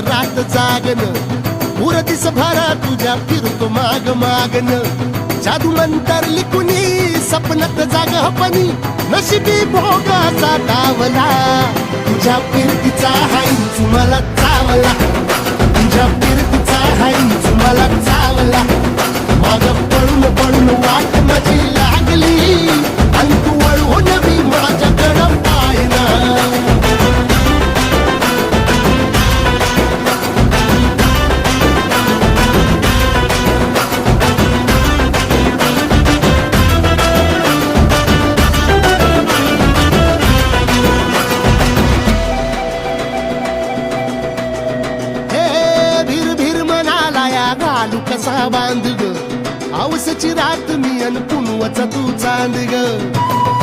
रात जागन पुर दिस भरा तुझ्या फिरतो माग मागन जादू मंतर लिकुनी सपनात जाग हपनी नशिबी भोगाचा दावला तुझ्या फिरतीचा हाईच मला चावला तुझ्या फिरतीचा हाईच मला चावला माग पळून पळून वाट माझी लागली आणि तू वळून मी माझ्याकडं पाहिना घालू कसा बांध ग आवसची रात मी अन पुनवाचा तू चांद ग